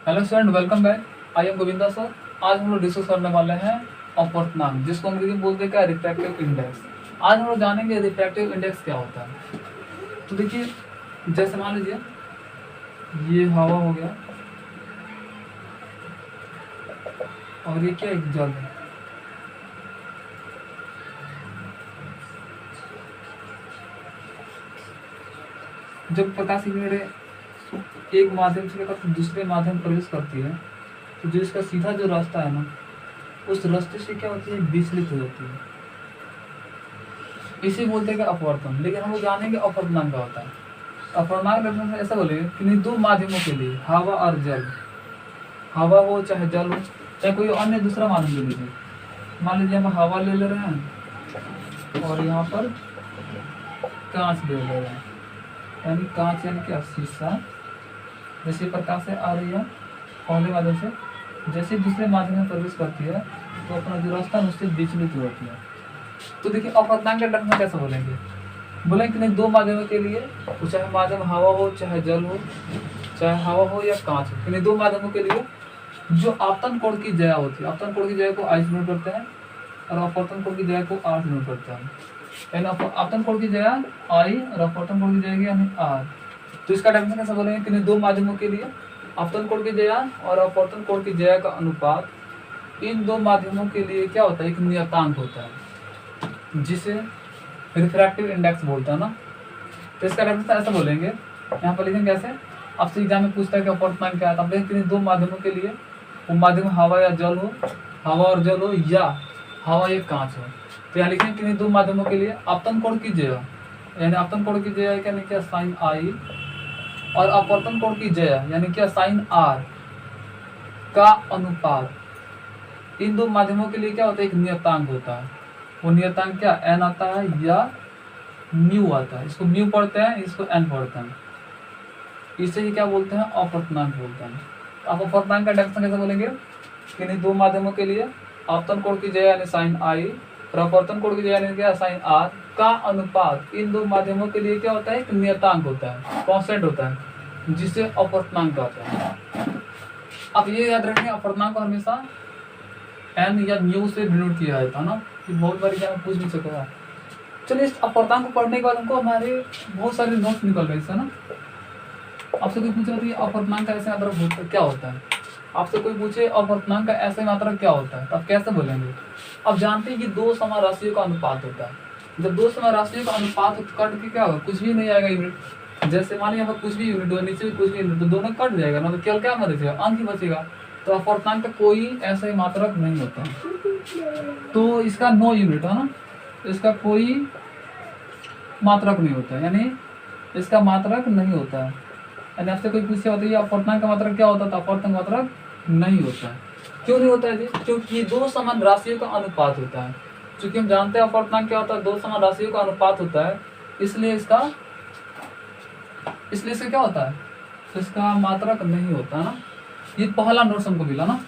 Hello student, welcome back. I am Govinda sir. आज हम लोग डिस्कस करने वाले हैं अपवर्तनांक, जिसको अंग्रेजी में बोलते हैं क्या, रिफ्रैक्टिव इंडेक्स। आज हम लोग जानेंगे रिफ्रैक्टिव इंडेक्स क्या होता है। तो देखिए, जैसे मान लीजिए ये हवा हो गया और ये क्या, एक जल है। जब प्रकाश की किरणें एक माध्यम से लेकर दूसरे माध्यम में प्रवेश करती है, तो जो इसका सीधा जो रास्ता है ना, उस रास्ते से क्या होती है, विचलित हो जाती है। इसे बोलते हैं कि अपवर्तन। लेकिन हम लोग जानेंगे अपवर्तनांक क्या होता है। अपवर्तनांक डेफिनेशन ऐसा बोलेंगे कि दो माध्यमों के लिए, हवा और जल, हवा हो चाहे जल हो चाहे कोई अन्य दूसरा माध्यम ले लीजिए। मान लीजिए हम हवा ले ले रहे हैं और यहाँ पर कांच ले ले रहे हैं, यानी कांच यानी क्या, शीशा। जैसे प्रकाश से आ रही है पहले माध्यम से, जैसे दूसरे माध्यम में प्रवेश करती है तो अपना जो रास्ता है उससे विचलित हो जाती है। तो देखिए, अपवर्तनांक के डेफिनेशन कैसे बोलेंगे, बोलेंगे कि नहीं, दो माध्यमों के लिए, तो चाहे माध्यम हवा हो चाहे जल हो, चाहे हवा हो या कांच हो, यानी दो माध्यमों के लिए जो आपतन कोण की जया होती है, आपतन कोण की जया को आई से नोट करते हैं और अपवर्तन कोण की जया को आर से नोट करते हैं। यानी आपतन कोण की जया आई और अपवर्तन कोण की जया यानी आर। तो इसका डेफिनेशन कैसे बोलेंगे कि नहीं, दो माध्यमों के लिए आपतन कोण की जया और अपवर्तन कोण की जया का अनुपात इन दो माध्यमों के लिए क्या होता है, एक नियतांक होता है, जिसे रिफ्रैक्टिव इंडेक्स बोलता है ना। तो इसका डेफिनेशन ऐसा बोलेंगे, यहाँ पर लिखेंगे कैसे, आपसे एग्जाम में पूछता है कि अपवर्तनांक क्या है, तो आप देखें दो माध्यमों के लिए, वो माध्यम हवा या जल हो, हवा और जल हो, या हवा या कांच हो। तो यहाँ लिखेंगे कि दो माध्यमों के लिए आपतन कोण की जया, यानी आपतन कोण की जया यानी क्या, साइन आई, और अपवर्तन कोण की जया यानी क्या, साइन आर का अनुपात इन दो माध्यमों के लिए क्या होता है, एक नियतांक होता है। वो नियतांक क्या, एन आता है या म्यू आता है। इसको म्यू पढ़ते हैं, इसको एन पढ़ते हैं। इसे ही क्या बोलते हैं, अपवर्तनांक बोलते हैं। आप अपवर्तनांक का डेफिनेशन कैसे बोलेंगे कि नहीं, दो माध्यमों के लिए आपतन कोण की जया यानी साइन आई और अपवर्तन कोण की जया यानी क्या, साइन आर का अनुपात इन दो माध्यमों के लिए क्या होता है, एक नियतांक होता है, कांस्टेंट होता है, जिसे अपवर्तनांक कहते हैं। अब ये याद रखें, अपवर्तनांक को हमेशा एन या म्यू से डिनोट किया जाता है ना, कि बहुत बार क्या पूछ भी सकेगा। चलिए, इस अपवर्तनांक को पढ़ने के बाद हमको हमारे बहुत सारे नोट्स निकल गए इससे ना। आपसे कोई पूछे तो ये अपवर्तनांक का ऐसे मात्रक क्या होता है, आपसे कोई पूछे अपवर्तनांक का ऐसे मात्रक क्या होता है, तो आप कैसे बोलेंगे। अब जानते हैं कि दो समान राशियों का अनुपात होता है। जब दो समान राशियों का अनुपात कट के क्या होगा, कुछ भी नहीं आएगा यूनिट। जैसे मान लीजिए कुछ भी यूनिट हो, नीचे भी कुछ भी यूनिट, तो दोनों कट जाएगा ना, तो केवल क्या बचेगा, अंक ही बचेगा। तो अपवर्तनांक का कोई ऐसा ही मात्रक नहीं होता, तो इसका नो यूनिट है ना, इसका कोई मात्रक नहीं होता है, यानी इसका मात्रक नहीं होता है। यानी आपसे कोई पूछे होता है अपवर्तनांक का मात्रक क्या होता है, तो अपवर्तनांक मात्रक नहीं होता है। क्यों नहीं होता है जी, क्योंकि दो समान राशियों का अनुपात होता है। क्योंकि हम जानते हैं अपवर्तनांक क्या होता है, दो समान राशियों का अनुपात होता है, इसलिए इसका क्या होता है, तो इसका मात्रक नहीं होता ना। ये पहला नोट्स हमको मिला ना।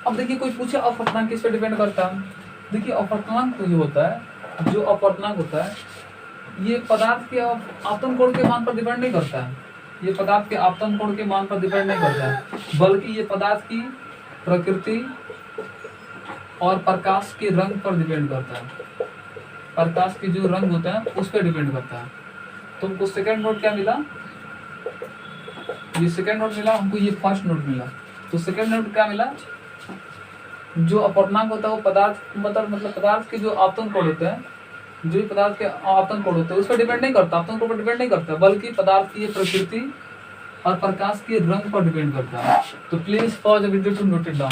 अब देखिए, कोई पूछे अपवर्तनांक किस पे डिपेंड करता है। देखिए, अपवर्तनांक तो ये होता है, जो अपवर्तनांक होता है ये पदार्थ के आपतन कोण के मान पर डिपेंड नहीं करता है। ये पदार्थ के आपतन कोण के मान पर डिपेंड नहीं करता है, बल्कि ये पदार्थ की प्रकृति और प्रकाश के रंग पर डिपेंड करता है। प्रकाश के जो रंग होता है उस पर डिपेंड करता है। तो हमको सेकंड नोट क्या मिला, ये सेकंड नोट मिला हमको, ये फर्स्ट नोट मिला। तो सेकंड नोट क्या मिला, जो अपवर्तनांक होता है वो पदार्थ मतलब पदार्थ के जो आपतन कोण होते हैं, जो भी पदार्थ के आपतन कोण होते हैं उस पर डिपेंड नहीं करता, आपतन कोण पर डिपेंड नहीं करता, बल्कि पदार्थ की प्रकृति और प्रकाश के रंग पर डिपेंड करता है। तो please pause the video to note it down.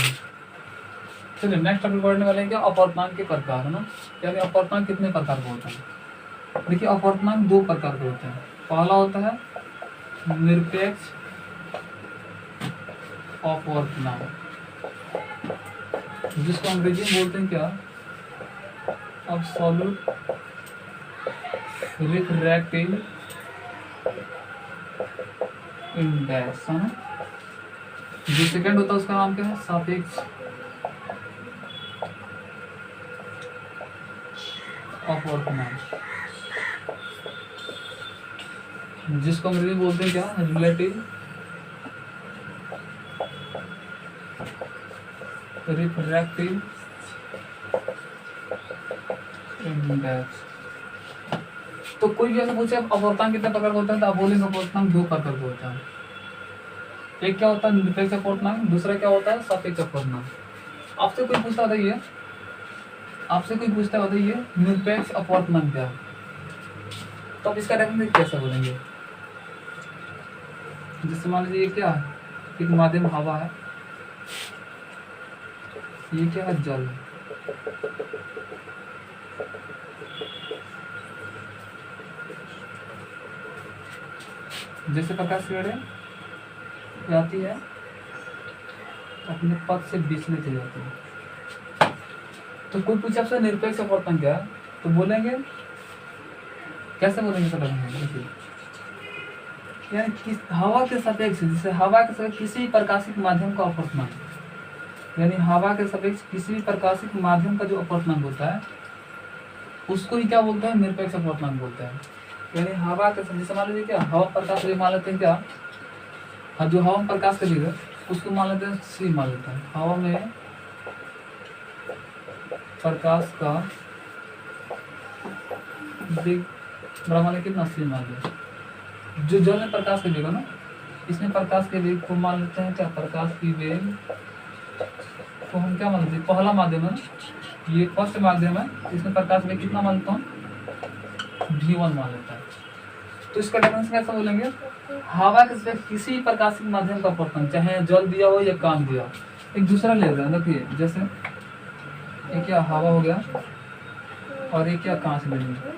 चलिए, नेक्स्ट टॉपिक पढ़ने वाले हैं क्या, अपवर्तनांक के प्रकार है ना, यानी अपवर्तनांक कितने प्रकार के होते हैं। देखिए, अपवर्तनांक दो प्रकार के होते हैं। पहला होता है निरपेक्ष अपवर्तनांक, जिसको अंग्रेजी में बोलते हैं क्या, एब्सोल्यूट रिफ्रैक्टिव इंडेक्स है ना। जो सेकंड होता है उसका नाम क्या है, सापेक्ष अपवर्तनांक, जिसको अंग्रेजी में बोलते हैं क्या, रिलेटिव रिफ्रैक्टिव इंडेक्स। तो कोई भी ऐसा पूछे अपवर्तनांक कितने प्रकार का होता है, तो आप बोलेंगे अपवर्तनांक 2 प्रकार का होता है। एक क्या होता है निरपेक्ष अपवर्तनांक, दूसरा क्या होता है सापेक्ष अपवर्तनांक। आपसे कोई पूछता बताइए, आपसे कोई पूछता बताइए निरपेक्ष अपवर्तनांक क्या है, तो आप इसका डेफिनेशन कैसे बोलेंगे। जैसे मान लीजिए क्या है, एक माध्यम हवा है, ये क्या है जल है, जैसे प्रकाश की किरणें जाती है अपने पथ से बीच में चली जाती है। तो कोई पूछे आपसे निरपेक्ष अपवर्तनांक क्या है, तो बोलेंगे कैसे बोलेंगे सर, देखिए यानी किस हवा के सापेक्ष, जैसे हवा के सापेक्ष किसी भी प्रकाशित माध्यम का अपवर्तनांक, यानी हवा के सापेक्ष किसी भी प्रकाशित माध्यम का जो अपवर्तनांक होता है उसको ही क्या बोलते हैं निरपेक्ष अपवर्तनांक बोलते हैं। यानी हवा के जैसे मान लीजिए क्या हवा प्रकाश मान लेते हैं क्या, जो हवा में प्रकाश का वेग है उसको मान लेते हैं सी मान लेते हैं। हवा में प्रकाश का वेग बड़ा मान कितना सी मान लिया। जो जल में प्रकाश का वेग है ना, इसमें प्रकाश के वेग को मान लेते हैं क्या, प्रकाश की वेग को हम क्या मान लेते हैं, पहला माध्यम है ये फर्स्ट माध्यम है, इसमें प्रकाश वेग कितना मान लेता हूँ v1 मान लेता है। तो इसका डेफिनेशन कैसे बोलेंगे, हवा के सापेक्ष किसी भी प्रकाशित माध्यम का अपवर्तनांक, चाहे जल दिया हो या काम दिया, एक दूसरा ले रहा है। देखिए जैसे एक क्या हवा हो गया और एक क्या कांच ले लिया,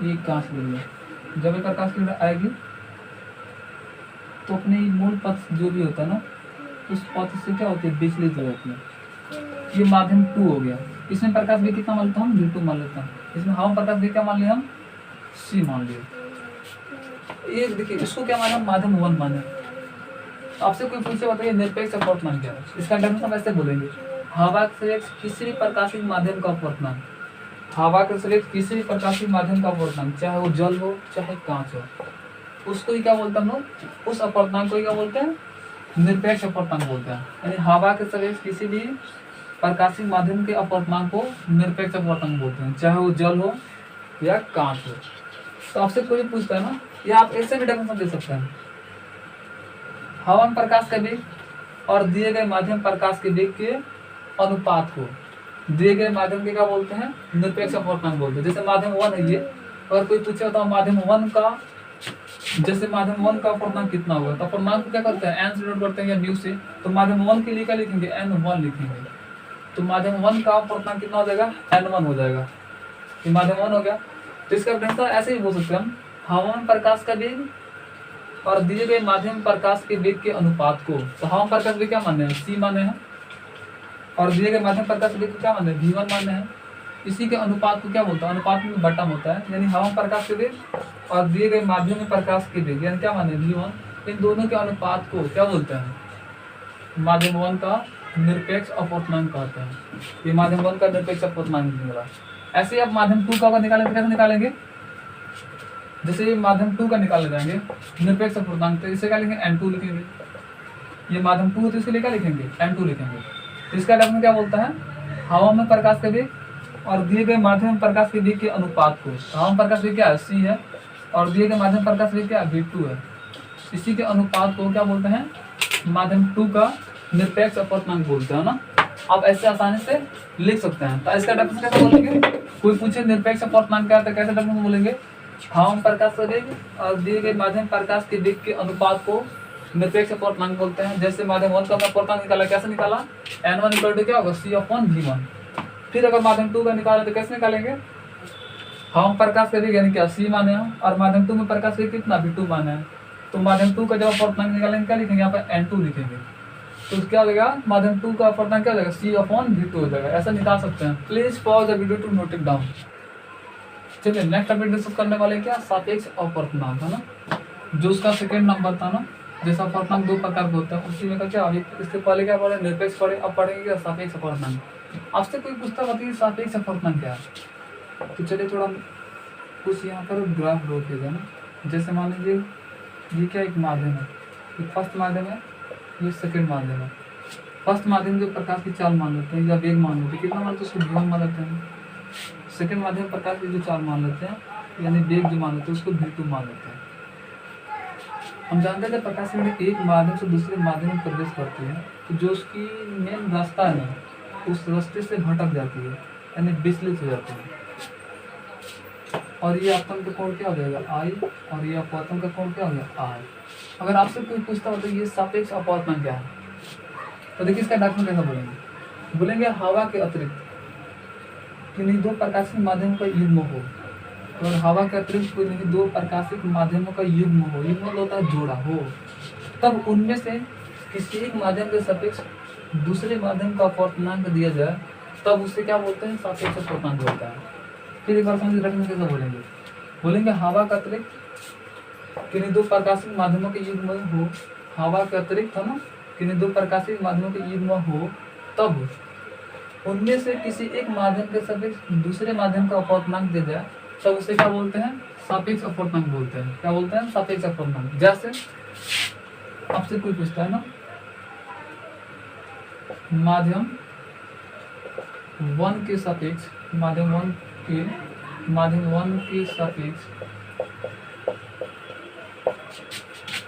ये कांच ले लिया, जब एक प्रकाश की किरण आएगी तो अपने मूल पथ जो भी होता है ना उस पथ से क्या होती है विचलित हो जाती है। ये माध्यम 2 हो गया, इसमें प्रकाश भी कितना मान लेता हूँ v2 मान लेता हूँ, इसमें हवा प्रकाश भी क्या मान लिया हम c मान लिया। ये देखिए इसको क्या माना माध्यम 1 माने। तो आपसे कोई पूछे बताइए निरपेक्ष अपवर्तनांक क्या है, इसका डेफिनेशन ऐसे बोलेंगे, हवा के सापेक्ष किसी भी प्रकाशित माध्यम का अपवर्तनांक, हवा के सापेक्ष किसी भी प्रकाशित माध्यम का अपवर्तनांक चाहे वो जल हो चाहे कांच हो, उसको ही क्या बोलते हैं हम लोग, उस अपवर्तनांक को ही क्या बोलते हैं निरपेक्ष अपवर्तनांक बोलते हैं। यानी हवा के सापेक्ष किसी भी प्रकाशित माध्यम के अपवर्तनांक को निरपेक्ष अपवर्तनांक बोलते हैं, चाहे वो जल हो या कांच हो। तो आपसे कोई पूछता है ना, या आप ऐसे भी डेफिनेशन दे सकते हैं, हवा में प्रकाश का वेग और दिए गए माध्यम प्रकाश के वेग के अनुपात को दिए गए माध्यम के क्या बोलते हैं निरपेक्ष अपवर्तनांक बोलते हैं। जैसे माध्यम 1 है ये, अगर कोई पूछे तो माध्यम 1 का, जैसे माध्यम 1 का अपवर्तनांक कितना होगा, तो अपवर्तनांक को क्या करते हैं n से डिनोट करते हैं या न्यू से, तो माध्यम 1 के लिए क्या लिखेंगे n1 लिखेंगे, तो माध्यम 1 का अपवर्तनांक कितना हो जाएगा n1 हो जाएगा, ये माध्यम 1 हो गया। तो इसका डेफिनेशन ऐसे ही बोल सकते हैं हम, हवा में प्रकाश का वेग और दिए गए माध्यम प्रकाश के वेग के अनुपात को, तो हवा में प्रकाश वेग क्या माने हैं c माने हैं, और दिए गए माध्यम प्रकाश वेग को क्या माने हैं v1 माने हैं, इसी के अनुपात को क्या बोलता है, अनुपात में बटा होता है, यानी हवा में प्रकाश के वेग और दिए गए माध्यम में प्रकाश के वेग यानी क्या माने v1, इन दोनों के अनुपात को क्या बोलते हैं माध्यम 1 का निरपेक्ष अपवर्तनांक कहते हैं। ये माध्यम 1 का निरपेक्ष अपवर्तनांक निकला। ऐसे ही आप माध्यम 2 का निकालेंगे, कैसे निकालेंगे, जैसे ये माध्यम 2 का निकाले जाएंगे निरपेक्ष अपवर्तनांक, तो इसे क्या लिखेंगे n2 लिखेंगे, ये माध्यम 2 है तो इसके लिए क्या लिखेंगे n2 लिखेंगे। तो इसका डेफिनेशन क्या बोलता है, हवा में प्रकाश का वेग और दिए गए माध्यम प्रकाश के वेग के अनुपात को, हवा में प्रकाश वेग क्या है c है और दिए गए माध्यम प्रकाश वेग क्या है v2 है, इसी के अनुपात को क्या बोलते हैं माध्यम 2 का निरपेक्ष अपवर्तनांक बोलते हैं ना। आप ऐसे आसानी से लिख सकते हैं। तो इसका डेफिनेशन कैसे बोलेंगे, कोई पूछे निरपेक्ष अपवर्तनांक क्या है तो कैसे डेफिनेशन बोलेंगे, हवा में प्रकाश का वेग और दिए गए माध्यम प्रकाश के वेग के अनुपात को निरपेक्ष अपवर्तनांक बोलते हैं। जैसे माध्यम 1 का अपवर्तनांक निकाला, कैसे निकाला n1 इक्वल टू क्या होगा c/v1। फिर अगर माध्यम 2 का निकाले तो कैसे निकालेंगे, हवा में प्रकाश का वेग यानी क्या c माने हैं और माध्यम 2 में प्रकाश वेग कितना v2 माने हैं, तो माध्यम 2 का जब अपवर्तनांक निकालेंगे क्या लिखेंगे यहाँ पर n2 लिखेंगे, तो क्या हो जाएगा माध्यम 2 का अपवर्तनांक क्या हो जाएगा c/v2 हो जाएगा। ऐसा निकाल सकते हैं। Please pause the video to note it down. चलिए नेक्स्ट टॉपिक डिस्कस करने वाले क्या सापेक्ष अपवर्तनांक है ना, जो उसका सेकंड नंबर था ना, जैसा अपवर्तनांक 2 प्रकार के होता है उसी में का क्या, अभी इसके पहले क्या पढ़े निरपेक्ष पढ़े, अब पढ़ेंगे क्या सापेक्ष अपवर्तनांक। आपसे कोई पूछता बताइए सापेक्ष अपवर्तनांक क्या है, तो चलिए थोड़ा कुछ यहाँ पर ग्राफ ड्रॉ किया जाए ना। जैसे मान लीजिए ये क्या एक माध्यम है, ये फर्स्ट माध्यम है, ये सेकंड माध्यम है, फर्स्ट माध्यम जो प्रकाश की चाल मान लेते हैं या वेग मान लेते हैं, कितना मान लेते हैं उसको v1 मान लेते हैं। सेकंड माध्यम प्रकाश की जो चाल मान लेते हैं यानी वेग जो मान लेते हैं उसको v2 मान लेते हैं। हम जानते हैं जब प्रकाश की किरण एक माध्यम से दूसरे माध्यम में प्रवेश करती है तो जो उसकी मेन रास्ता है ना उस रास्ते से भटक जाती है यानी विचलित हो जाती है। और ये आपतन का कोण क्या हो जाएगा आई, और ये अपवर्तन का कोण क्या हो गया आई। अगर आपसे कोई पूछता हो तो ये सापेक्ष अपवर्तन क्या है, तो देखिए इसका डायरेक्शन कैसा बोलेंगे। बोलेंगे हवा के अतिरिक्त किन्हीं दो प्रकाशिक माध्यमों का युग्म हो। और हवा के अतिरिक्त किन्हीं दो प्रकाशिक माध्यमों का युग्म हो, युग्म मतलब होता है जोड़ा हो, तब उनमें से किसी एक माध्यम के सापेक्ष दूसरे माध्यम का अपवर्तनांक दिया जाए तब उसे क्या बोलते हैं, सापेक्ष अपवर्तनांक होता है। फिर एक बार समझ रखने कैसे बोलेंगे। बोलेंगे हवा का अतिरिक्त किन्हीं दो प्रकाशिक माध्यमों के युग्म हो, हवा के अतिरिक्त है ना किन्हीं दो प्रकाशिक माध्यमों के युग्म हो तब उनमें से किसी एक माध्यम के सापेक्ष दूसरे माध्यम का अपवर्तनांक दिया जाए तब उसे क्या बोलते हैं, सापेक्ष अपवर्तनांक बोलते हैं। क्या बोलते हैं, सापेक्ष अपवर्तनांक। जैसे आपसे कोई पूछता है ना माध्यम 1 के सापेक्ष माध्यम 1 के सापेक्ष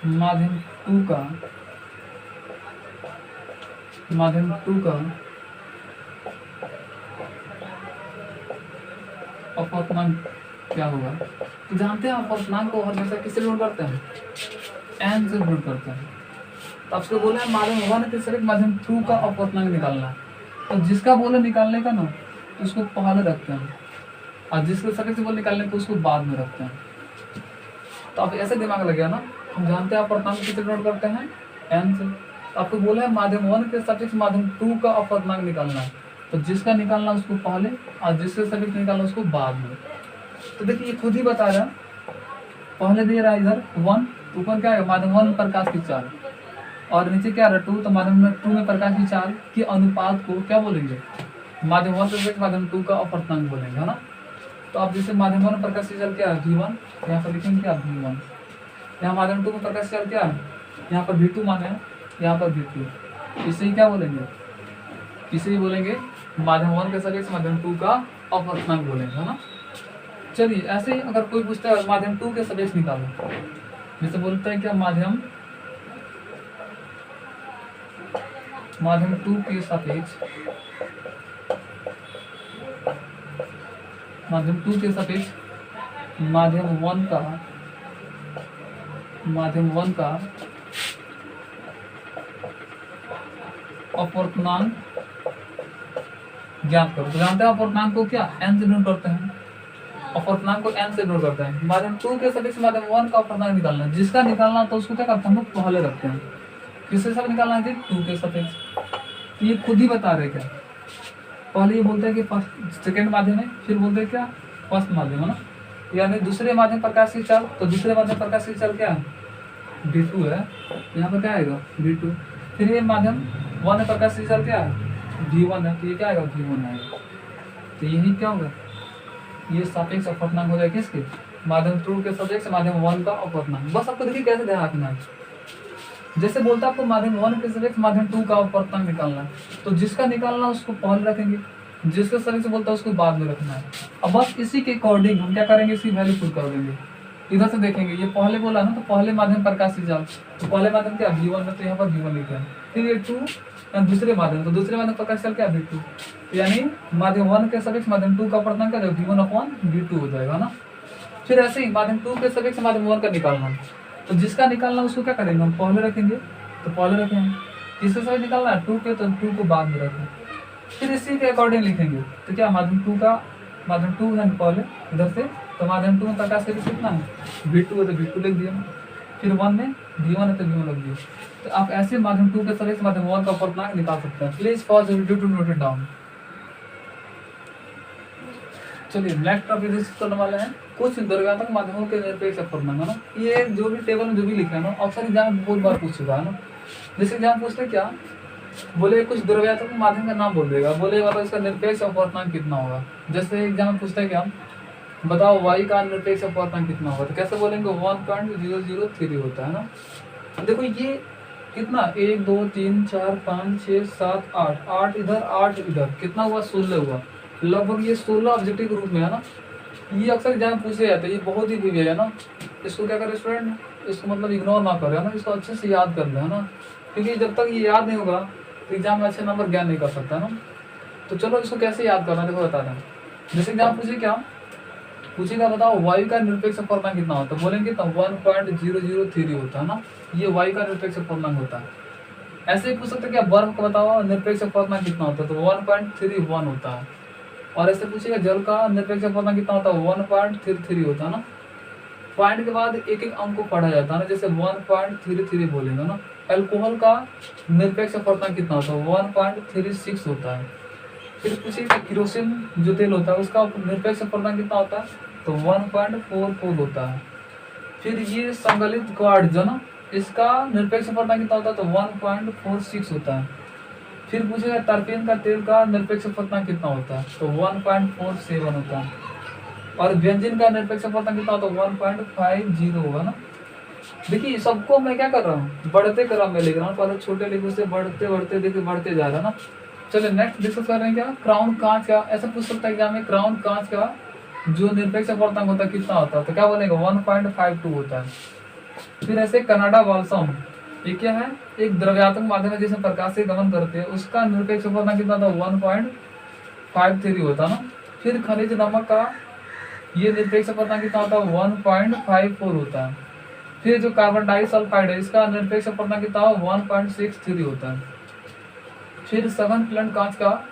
माध्यम 2 का अपवर्तनांक क्या होगा। तो जानते हैं अपवर्तनांक को हमेशा किससे डिनोट करते हैं, n से डिनोट करते हैं। तो आपसे बोला है माध्यम 1 के सापेक्ष माध्यम 2 का अपवर्तनांक निकालना है, तो जिसका बोले निकालने का ना तो उसको पहले रखते हैं और जिसके सापेक्ष बोले निकालने को उसको बाद में रखते हैं। तो अब ऐसे दिमाग लग गया ना, हम जानते हैं अपवर्तनांक किससे डिनोट करते हैं, n से। तो आपको बोला है माध्यम 1 के सापेक्ष माध्यम 2 का अपवर्तनांक निकालना है, तो जिसका निकालना उसको पहले और जिसके सापेक्ष निकालना उसको बाद में। तो देखिए ये खुद ही बता रहा, पहले दे रहा है इधर 1, तो ऊपर क्या है माध्यम 1 प्रकाश की चाल और नीचे क्या रहा 2, तो माध्यम 2 में प्रकाश की चाल के अनुपात को क्या बोलेंगे, माध्यम 1 से माध्यम 2 का अपवर्तनांक बोलेंगे, है ना। तो आप जैसे माध्यम 1 में प्रकाश की चाल क्या है v1, यहाँ पर लिखेंगे क्या v1। यहाँ माध्यम 2 में प्रकाश की चाल क्या है, यहाँ पर v2 माने, यहाँ पर v2। इसे ही क्या बोलेंगे, इसे ही बोलेंगे माध्यम 1 के सापेक्ष माध्यम 2 का अपवर्तनांक बोलेंगे, है ना। चलिए ऐसे ही अगर कोई पूछता है माध्यम 2 के सापेक्ष निकालो, जैसे बोलते हैं क्या माध्यम 2 के सापेक्ष माध्यम 2 के सापेक्ष माध्यम 1 का अपवर्तनांक ज्ञात करो। तो जानते हैं अपवर्तनांक को क्या n से डिनोट करते हैं, अपवर्तनांक को n से डिनोट करते हैं। माध्यम 2 के सापेक्ष माध्यम 1 का अपवर्तनांक निकालना है, जिसका निकालना तो उसको क्या करते हैं हम लोग पहले रखते हैं। किसके साथ निकालना है, 2 के सापेक्ष। तो ये खुद ही बता रहे क्या, पहले ये बोलते हैं कि फर्स्ट सेकेंड माध्यम है, फिर बोलते हैं क्या फर्स्ट माध्यम, है ना। यानी दूसरे माध्यम प्रकाश की चाल, तो दूसरे माध्यम प्रकाश की चाल क्या है v2 है, यहाँ पर क्या आएगा v2। फिर ये माध्यम 1 में प्रकाश की चाल क्या है v1 है, तो ये क्या आएगा v1 आएगा। तो यही क्या होगा, ये सापेक्ष अपवर्तनांक हो जाएगा किसके, माध्यम 2 के सापेक्ष माध्यम 1 का अपवर्तनांक। बस आपको देखिए कैसे ध्यान रखना है। जैसे बोलता है आपको माध्यम 1 के सापेक्ष माध्यम 2 का अपवर्तनांक निकालना है, तो जिसका निकालना उसको पहले रखेंगे, जिसके सापेक्ष बोलता है उसको बाद में रखना है। अब बस इसी के अकॉर्डिंग हम क्या करेंगे, इसकी वैल्यू पुट कर देंगे। इधर से देखेंगे ये पहले बोला ना, तो पहले माध्यम प्रकाश की चाल, तो पहले माध्यम क्या v1 है, तो यहाँ पर v1 लिखते हैं। फिर ये 2 दूसरे माध्यम, तो दूसरे माध्यम प्रकाश की चाल क्या v2, यानी माध्यम 1 के सापेक्ष माध्यम 2 का अपवर्तनांक क्या v1/v2 हो जाएगा ना। फिर ऐसे ही माध्यम 2 के सापेक्ष माध्यम 1 का निकालना, तो जिसका निकालना उसको क्या करेंगे हम पहले रखेंगे, तो पहले रखेंगे। किसके सापेक्ष निकालना है 2 के, तो 2 को बाद में रखें। फिर इसी के अकॉर्डिंग लिखेंगे, तो क्या माध्यम 2 है पहले इधर से, तो माध्यम 2 में प्रकाश का कितना है v2 है, तो v2 लिख दिया। फिर 1 में v1 है, तो v1 लिख दिया। तो आप ऐसे माध्यम 2 के सापेक्ष माध्यम 1 का अपवर्तनांक निकाल सकते हैं। Please pause the video to note it down. चलिए नेक्स्ट टॉपिक डिस्कस करने वाले हैं कुछ द्रव्यात्मक माध्यमों के निरपेक्ष अपवर्तनांक, है ना। ये जो भी टेबल में जो भी लिखा है ना, अक्सर एग्जाम बहुत बार पूछ चुका है ना। जैसे एग्जाम पूछते क्या, बोले कुछ द्रव्यात्मक माध्यम का नाम बोल देगा, बोले मतलब इसका निरपेक्ष अपवर्तनांक कितना होगा। जैसे एग्जाम में पूछते हैं क्या, बताओ y का निरपेक्ष अपवर्तनांक कितना होगा, तो कैसे बोलेंगे 1.003 होता है ना। देखो ये कितना, 1 2 3 4 5 6 7 8, 8 इधर 8 इधर, कितना हुआ, 16 हुआ। लगभग ये 16 ऑब्जेक्टिव के रूप में है ना। ये अक्सर एग्जाम पूछे जाते हैं, ये बहुत ही वीवी है ना। इसको क्या करें स्टूडेंट, इसको मतलब इग्नोर ना करें है ना, इसको अच्छे से याद कर लें है ना, क्योंकि जब तक ये याद नहीं होगा तो एग्जाम में अच्छे नंबर ज्ञान नहीं कर सकता है ना। तो चलो इसको कैसे याद करना है देखो बता दें। जैसे एग्जाम पूछे क्या पूछेगा, बताओ वायु का निरपेक्ष अपूर्णांक कितना होता है, बोलेंगे तो 1.003 होता है ना, ये वायु का निरपेक्ष अपूर्णांक होता है। ऐसे ही पूछ सकते क्या, बर्फ का बताओ निरपेक्ष अपूर्णांक कितना होता है, तो 1.31 होता है। और ऐसे पूछेगा जल का निरपेक्ष अपूर्णांक कितना होता है, 1.33 होता है ना। पॉइंट के बाद एक एक अंक को पढ़ा जाता है ना, जैसे 1.33 बोलेंगे ना। अल्कोहल का निरपेक्ष अपूर्णांक कितना होता है, 1.36 होता है। फिर पूछिएगा किरोसिन जो तेल होता है उसका निरपेक्ष अपूर्णांक कितना होता है, तो 1.44 होता है। फिर ये संगलित क्वार्ट्ज जो ना, इसका निरपेक्ष अपूर्णांक कितना होता है, तो 1.46 होता है। फिर पूछेगा टर्पेन का तेल का निरपेक्ष अपूर्णांक कितना होता है, तो 1.47 होता है। और व्यंजन का निरपेक्ष अपूर्णांक कितना होता है, 1.50 होगा ना। देखिए सबको मैं क्या कर रहा हूँ, बढ़ते क्रम में लिख रहा हूँ, पहले छोटे लिखो से बढ़ते बढ़ते देखिए बढ़ते जा रहा है ना। चलिए नेक्स्ट डिस्कस कर रहे हैं क्या, क्राउन कांच का। ऐसा पूछ सकता है एग्जाम में, क्राउन कांच का जो निरपेक्ष अपूर्णांक होता है कितना होता है, तो क्या बोलेंगे 1.52 होता है। फिर ऐसे कनाडा बाल्सम, ये क्या है, एक द्रव्यात्मक माध्यम है जिसमें प्रकाश से गमन करते हैं, उसका निरपेक्ष अपूर्णांक कितना था, 1.53 होता है ना। फिर खनिज नमक का ये निरपेक्ष अपूर्णांक कितना होता है, 1.54 होता है। फिर जो कार्बन डाइसल्फाइड है इसका निरपेक्ष अपूर्णांक कितना होगा, 1.63 होता है। फिर सघन प्लेट कांच का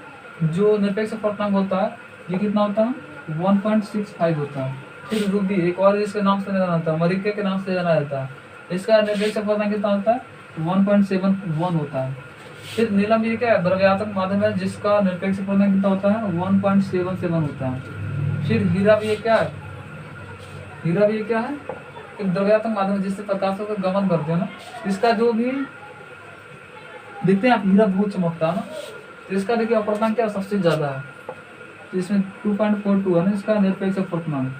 जो निरपेक्ष अपूर्णांक होता है ये कितना होता है, 1.65 होता है। फिर रूबी, एक और इसके नाम से जाना जाता है, मरीके के नाम से जाना जाता है, इसका निरपेक्ष अपूर्णांक कितना होता है, 1.71 होता है। फिर नीलम ये क्या है, द्रव्यात्मक माध्यम है जिसका निरपेक्ष अपूर्णांक कितना होता है, 1.77 होता है। फिर हीरा भी क्या है, हीरा भी क्या है, एक द्रव्यात्मक माध्यम है जिससे प्रकाशों का गमन करते हैं ना, इसका जो भी देखते हैं आप हीरा बहुत चमकता है ना, तो इसका देखिए अपूर्णांक क्या सबसे ज्यादा है, तो इसमें 2.42 है ना इसका निरपेक्ष अपूर्णांक।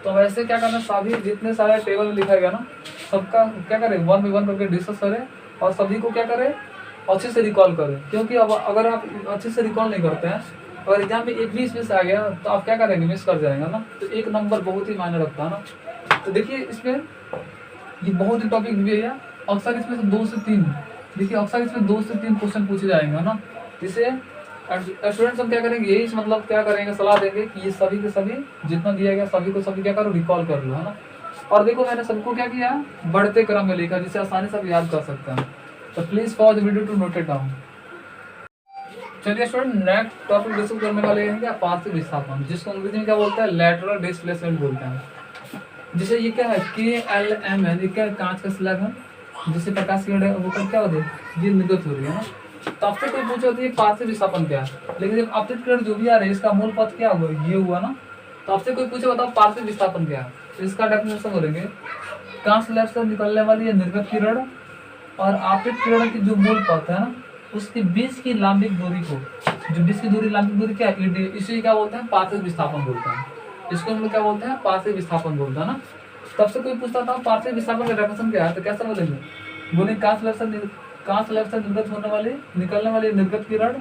तो अब ऐसे क्या करना, सभी जितने सारे टेबल लिखा गया ना सबका क्या करें, 1 by 1 करके डिस्कस करें और सभी को क्या करें, अच्छे से रिकॉल करें। क्योंकि अब अगर आप अच्छे से रिकॉल नहीं करते हैं, अगर एग्जाम में एक भी इसमें से आ गया तो आप क्या करेंगे, मिस कर जाएंगे ना। तो एक नंबर बहुत ही मायने रखता है ना। तो देखिए इसमें ये बहुत ही टॉपिक भी है, अक्सर इसमें से 2 से 3, देखिए अक्सर इसमें 2 से 3 क्वेश्चन पूछे जाएंगे ना। जिससे स्टूडेंट्स हम क्या करेंगे, यही मतलब क्या करेंगे, सलाह देंगे कि ये सभी के सभी जितना दिया गया सभी को सभी क्या करो, रिकॉल कर लो है ना। और देखो मैंने सबको क्या किया, बढ़ते क्रम में लिखा जिससे आसानी से आप याद कर सकते हैं। तो please pause the video to note it down. चलिए स्टूडेंट नेक्स्ट टॉपिक डिस्कस करने वाले हैं क्या, पार्थिव विस्थापन, जिसको अंग्रेजी में क्या बोलते हैं, लैटरल डिस्प्लेसमेंट बोलते हैं। जैसे ये क्या है, KLMN, ये क्या है, कांच का स्लैब है जिससे प्रकाश की किरणें वो क्या होती है, ये निर्गत हो रही है ना। तो आपसे कोई पूछे होती है पार्थिव विस्थापन क्या है, लेकिन जब आपतित किरण जो भी आ रही है इसका मूल पद क्या हुआ, ये हुआ ना। तो आपसे कोई पूछे बताओ पार्थिव विस्थापन क्या है, तो इसका डेफिनेशन बोलेंगे, कांच स्लैब से निकलने वाली है निर्गत किरण और आपतित किरण की जो मूल पथ है ना उसके बीच की लांबिक दूरी को, जो बीच की दूरी लांबिक दूरी क्या है, इसे क्या बोलते हैं, पार्थिव विस्थापन बोलते हैं। इसको हम लोग क्या बोलते हैं, पार्थिव विस्थापन बोलते हैं ना। तब से कोई पूछता था पार्थिव विस्थापन का डेफिनेशन क्या है, तो कैसे बोलेंगे, बोले कांच स्लैब से निर्गत होने वाली निकलने वाली निर्गत किरण,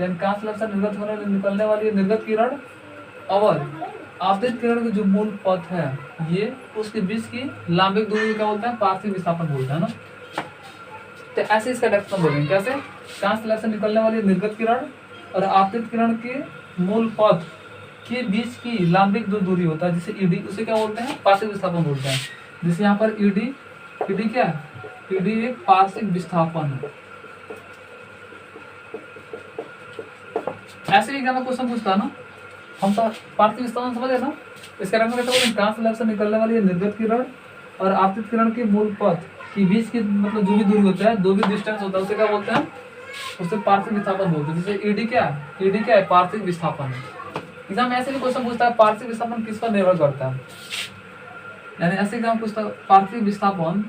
यानी कांच स्लैब से निर्गत होने वाली निकलने वाली निर्गत किरण और आपतित किरण की जो मूल पथ है ये उसके बीच की लांबिक दूरी क्या बोलते हैं, पार्थिव विस्थापन बोलते हैं ना। तो ऐसे इसका डेफिनेशन बोलेंगे कैसे, कांच स्लैब से निकलने वाली निर्गत किरण और आपतित किरण के मूल पथ के बीच की लांबिक जो दूरी होता है जिसे ईडी, उसे क्या बोलते हैं, पार्थिव विस्थापन बोलते हैं। जैसे यहाँ पर ईडी क्या है, ईडी एक पार्थिव विस्थापन है। ऐसे ही एग्जाम में क्वेश्चन पूछता है ना, हम तो पार्थिव विस्थापन समझे ना, इसका डेफिनेशन कैसे बोलेंगे, कांच स्लैब से निकलने वाली निर्गत किरण और आपतित किरण के मूल पथ के बीच की मतलब जो भी दूरी होता है, जो भी डिस्टेंस होता है उसे क्या बोलते हैं, उसे पार्थिव विस्थापन बोलते हैं। जैसे ईडी क्या है, पार्थिव विस्थापन है। एग्जाम ऐसे भी क्वेश्चन पूछता है पार्थिव विस्थापन किस पर निर्भर करता है, यानी ऐसे एग्जाम पूछता है पार्थिव विस्थापन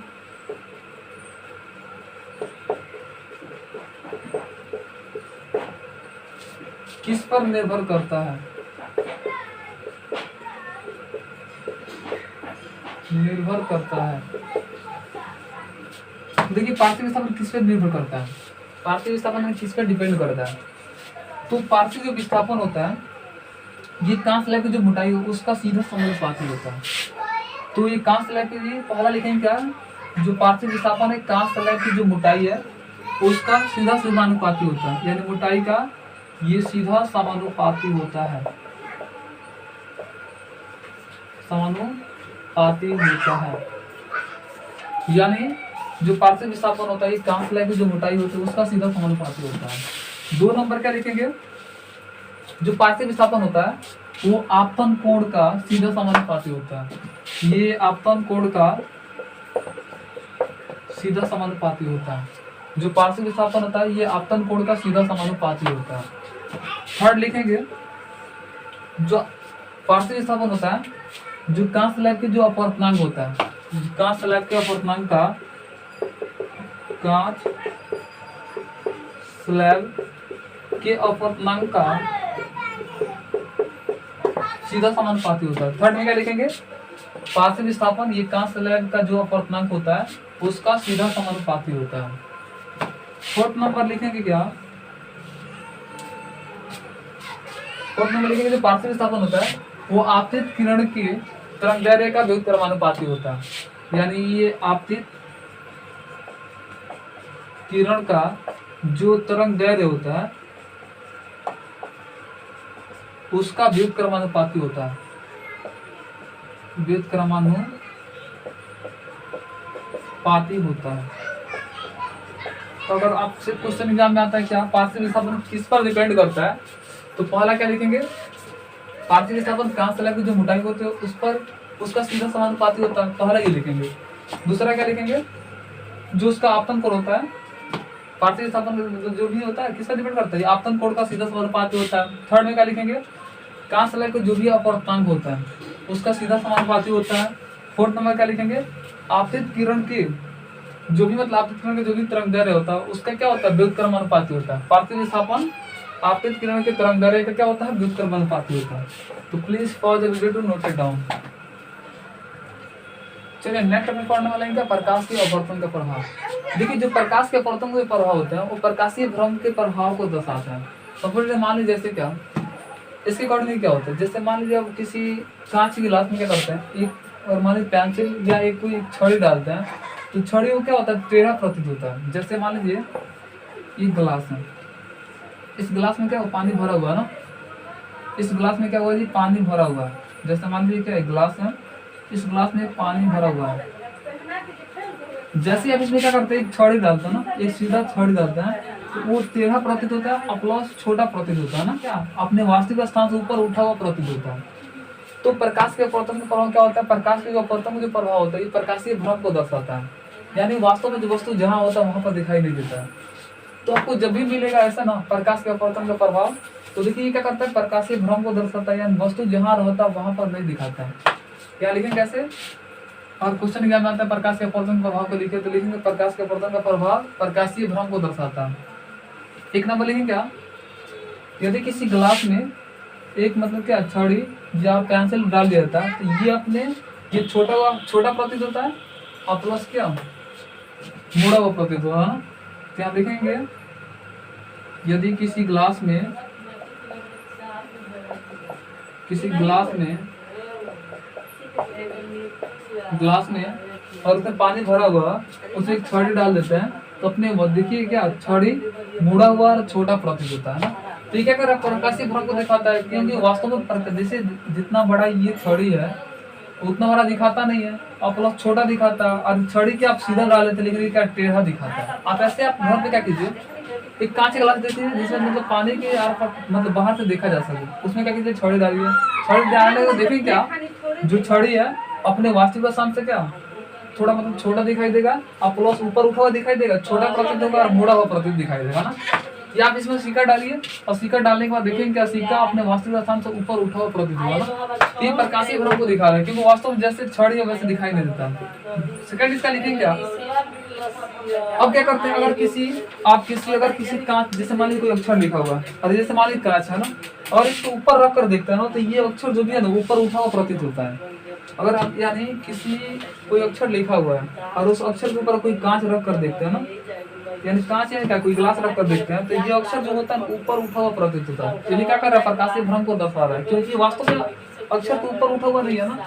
किस पर निर्भर करता है, निर्भर करता है। तो देखिए पार्थिव विस्थापन किस पे निर्भर करता है, पार्थिव विस्थापन किस पे डिपेंड करता है। तो पार्थिव जो विस्थापन होता है ये कांच स्लैब की जो मोटाई हो उसका सीधा समानुपाती होता है। तो ये कांच स्लैब के लिए पहला लिखेंगे क्या, जो पार्थिव विस्थापन है कांच स्लैब की जो मोटाई है उसका सीधा समानुपाती होता है, यानी मोटाई का ये सीधा समानुपाती होता है, समानुपाती होता है। यानी जो पार्थिव विस्थापन होता है कांच स्लैब की जो मोटाई होती है उसका सीधा समानुपाती होता है। 2 नंबर क्या लिखेंगे, जो पार्थिव विस्थापन होता है वो आपतन कोण का सीधा समानुपाती होता है। ये आपतन कोण का सीधा समानुपाती होता है। जो पार्थिव विस्थापन होता है ये आपतन कोण का सीधा समानुपाती होता है। थर्ड लिखेंगे, जो पार्थिव विस्थापन होता है जो कांच स्लैब के जो अपवर्तनांक होता है, कांच स्लैब के अपवर्तनांक का कांच स्लैब के अपवर्तनांक का सीधा समानुपाती होता है। थर्ड में क्या लिखेंगे, पार्थिव विस्थापन ये कांच स्लैब का जो अपवर्तनांक होता है उसका सीधा समानुपाती होता है। फोर्थ नंबर लिखेंगे क्या, फोर्थ नंबर लिखेंगे जो पार्थिव विस्थापन होता है वो आपतित किरण के तरंगदैर्घ्य का व्युत्क्रमानुपाती होता है। यानी ये आपतित किरण का जो तरंगदैर्घ्य होता है उसका व्युत्क्रमानुपाती होता है, व्युत्क्रमानुपाती होता है। तो अगर आपसे क्वेश्चन एग्जाम में आता है क्या पार्थिव विस्थापन किस पर डिपेंड करता है, तो पहला क्या लिखेंगे, पार्थिव विस्थापन कांच स्लैब की जो मोटाई होती है उस पर उसका सीधा समानुपाती होता है, पहला ये लिखेंगे। दूसरा क्या लिखेंगे, जो उसका आपतन कोण होता है, पार्थिव विस्थापन जो भी होता है किस पर डिपेंड करता है, आपतन कोण का सीधा समानुपाती होता है। थर्ड में क्या लिखेंगे, कांच स्लैब का जो भी अपवर्तनांक होता है उसका सीधा समानुपाती होता है। फोर्थ नंबर क्या लिखेंगे, आपतित किरण के जो भी मतलब आपतित किरण के जो भी तरंगदैर्घ्य होता है उसका क्या होता है, व्युत्क्रमानुपाती होता है। पार्थिव विस्थापन आपतित किरण के तरंगदैर्घ्य का क्या होता है, व्युत्क्रमानुपाती होता है। तो please pause the video to note it down. चलिए नेक्स्ट टॉपिक पढ़ने वाले हैं क्या, प्रकाश के अपवर्तन का प्रभाव। देखिए जो प्रकाश के अपवर्तन के प्रभाव होते हैं वो प्रकाशीय भ्रम के प्रभाव को दर्शाते हैं। सपोज मान लीजिए जैसे क्या, इसके अकॉर्डिंग क्या होता है, जैसे मान लीजिए अब किसी कांच की गिलास में क्या करते हैं, एक और मान लीजिए पेंसिल या एक कोई छड़ी डालते हैं तो छड़ी को क्या होता है, टेढ़ा प्रतीत होता है। जैसे मान लीजिए ये गिलास है, इस गिलास में क्या पानी भरा हुआ है ना, इस गिलास में क्या हुआ जी, पानी भरा हुआ है। जैसे मान लीजिए क्या गिलास है, इस गिलास में पानी भरा हुआ है। जैसे आप इसमें क्या करते हैं, एक छड़ी डालते हैं ना, एक सीधा छड़ी डालते हैं तो वो टेढ़ा प्रतीत होता है, प्लस छोटा प्रतीत होता है ना, क्या अपने वास्तविक स्थान से ऊपर उठा हुआ प्रतीत होता है। तो प्रकाश के अपवर्तन का प्रभाव क्या होता है, प्रकाश के जो अपवर्तन का जो प्रभाव होता है ये प्रकाशीय भ्रम को दर्शाता है। यानी वास्तव में जो वस्तु जहाँ होता है वहां पर दिखाई नहीं देता है। तो आपको जब भी मिलेगा ऐसा ना प्रकाश के अपवर्तन का प्रभाव, तो देखिए ये क्या करता है, प्रकाशीय भ्रम को दर्शाता है, यानी वस्तु जहाँ रहता है वहां पर नहीं दिखाता है। क्या लिखेंगे कैसे, और क्वेश्चन एग्जाम में आता है प्रकाश के अपवर्तन प्रभाव को लिखे तो लिखेंगे प्रकाश के अपवर्तन का प्रभाव प्रकाशीय भ्रम को दर्शाता है। एक नंबर लिखेंगे क्या, यदि किसी ग्लास में एक मतलब क्या छड़ी या पेंसिल डाल दिया जाता है तो ये अपने ये छोटा प्रतीत होता है और प्लस क्या मुड़ा हुआ प्रतीत होता है। तो यहाँ लिखेंगे यदि किसी ग्लास में और उसमें पानी भरा हुआ उसमें एक छड़ी डाल देते हैं तो अपने देखिए क्या छड़ी मुड़ा हुआ और छोटा प्रतीत होता है ना। तो ये क्या कर रहा है, प्रकाशीय भ्रम को दिखाता है, क्योंकि वास्तव में जैसे जितना बड़ा ये छड़ी है उतना बड़ा दिखाता नहीं है और प्लस छोटा दिखाता है, और छड़ी के आप सीधा डाल लेते लेकिन क्या टेढ़ा दिखाता है। आप ऐसे आप घर पे क्या कीजिए, एक कांच का गिलास देते हैं जिसमें मतलब पानी के मतलब बाहर से देखा जा सके, उसमें क्या कीजिए छड़ी डालिए, छड़ी डालने को देखिए क्या जो छड़ी है अपने वास्तविक स्थान से क्या थोड़ा मतलब छोटा दिखाई देगा और प्लस ऊपर उठा हुआ दिखाई देगा, छोटा प्रतीत होगा और मुड़ा हुआ प्रतीत दिखाई देगा ना। या आप इसमें सिक्का डालिए और सिक्का डालने के बाद देखेंगे क्या सिक्का अपने वास्तविक स्थान से ऊपर उठा हुआ प्रतीत होगा ना। ये प्रकाशीय भ्रम को दिखा रहा है, क्योंकि वास्तव में जैसे छड़ी है वैसे दिखाई नहीं देता। सेकंड इसका लिखेंगे क्या, अब क्या करते हैं, अगर किसी कांच जैसे मान लीजिए कोई अक्षर लिखा हुआ है और जैसे मान लीजिए कांच है ना और इसको ऊपर रख कर देखते हैं ना तो ये अक्षर जो भी है ना ऊपर उठा हुआ प्रतीत होता है। अगर आप यानी किसी कोई अक्षर लिखा हुआ है और उस अक्षर के ऊपर कोई कांच रख कर देखते हैं ना, यानी कांच यानी क्या, कोई ग्लास रख कर देखते हैं, तो ये अक्षर जो होता है ऊपर उठा हुआ प्रतीत होता है। यानी क्या कर रहा है, प्रकाशीय भ्रम को दर्शा रहा है, क्योंकि वास्तव में अक्षर के ऊपर उठा हुआ नहीं है ना।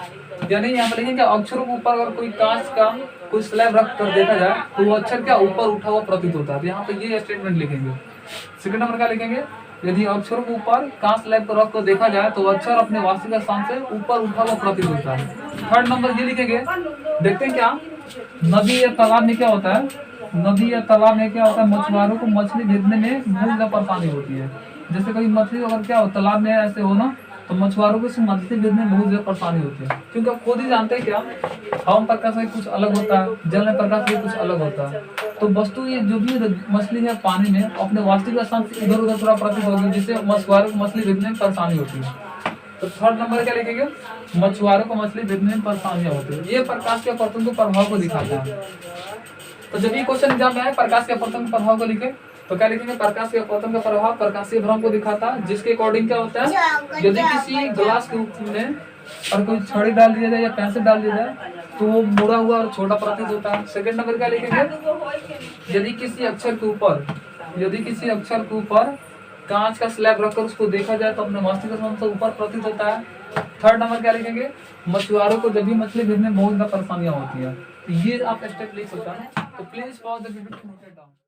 यानी यहाँ पर लिखेंगे अक्षरों के ऊपर अगर कोई कांच का कोई स्लैब रख कर देखा जाए तो वो अक्षर क्या ऊपर उठा हुआ प्रतीत होता है। तो यहाँ पे ये स्टेटमेंट लिखेंगे। सेकंड नंबर क्या लिखेंगे, यदि अक्षरों के ऊपर कांच स्लैब पर रख कर देखा जाए तो अक्षर अपने वास्तविक स्थान से ऊपर उठा हुआ प्रतीत होता है। थर्ड नंबर ये लिखेंगे, देखते हैं क्या नदी या तालाब में क्या होता है, नदी या तालाब में क्या होता है, मछुआरों को मछली भेजने में बहुत ज्यादा परेशानी होती है। जैसे कभी मछली अगर क्या हो तालाब में ऐसे हो ना, तो मछुआरों को इस मछली भेजने में बहुत ज्यादा परेशानी होती है, क्योंकि आप खुद ही जानते हैं क्या हवा में प्रकाश से कुछ अलग होता है, जल में प्रकाश से कुछ अलग होता है। तो वस्तु ये जो भी मछली है पानी में अपने वास्तविक स्थान से इधर उधर थोड़ा प्रतीत होगी, जिससे मछुआरों को मछली भेजने में परेशानी होती है। तो थर्ड नंबर क्या लिखेंगे, मछुआरों को मछली भेजने में परेशानियां होती है। ये प्रकाश के अपवर्तन को प्रभाव को दिखाता है। तो जब ये क्वेश्चन एग्जाम में आए प्रकाश के अपवर्तन के प्रभाव को लिखे तो क्या लिखेंगे, प्रकाश के अपवर्तन का प्रभाव प्रकाशीय भ्रम को दिखाता है, जिसके अकॉर्डिंग क्या होता है, यदि किसी ग्लास के ऊपर में और कोई छड़ी डाल दिया जाए या पेंसिल डाल दिया जाए तो वो मुड़ा हुआ और छोटा प्रतीत होता है। सेकंड नंबर क्या लिखेंगे, यदि किसी अक्षर के ऊपर कांच का स्लैब रखकर उसको देखा जाए तो अपने वास्तविक स्थान से ऊपर प्रतीत होता है। थर्ड नंबर क्या लिखेंगे, मछुआरों को जब भी मछली भेजने में बहुत ज्यादा परेशानियां होती है। तो ये आप स्टेप लिख सकते हैं। तो please pause the video to note it down.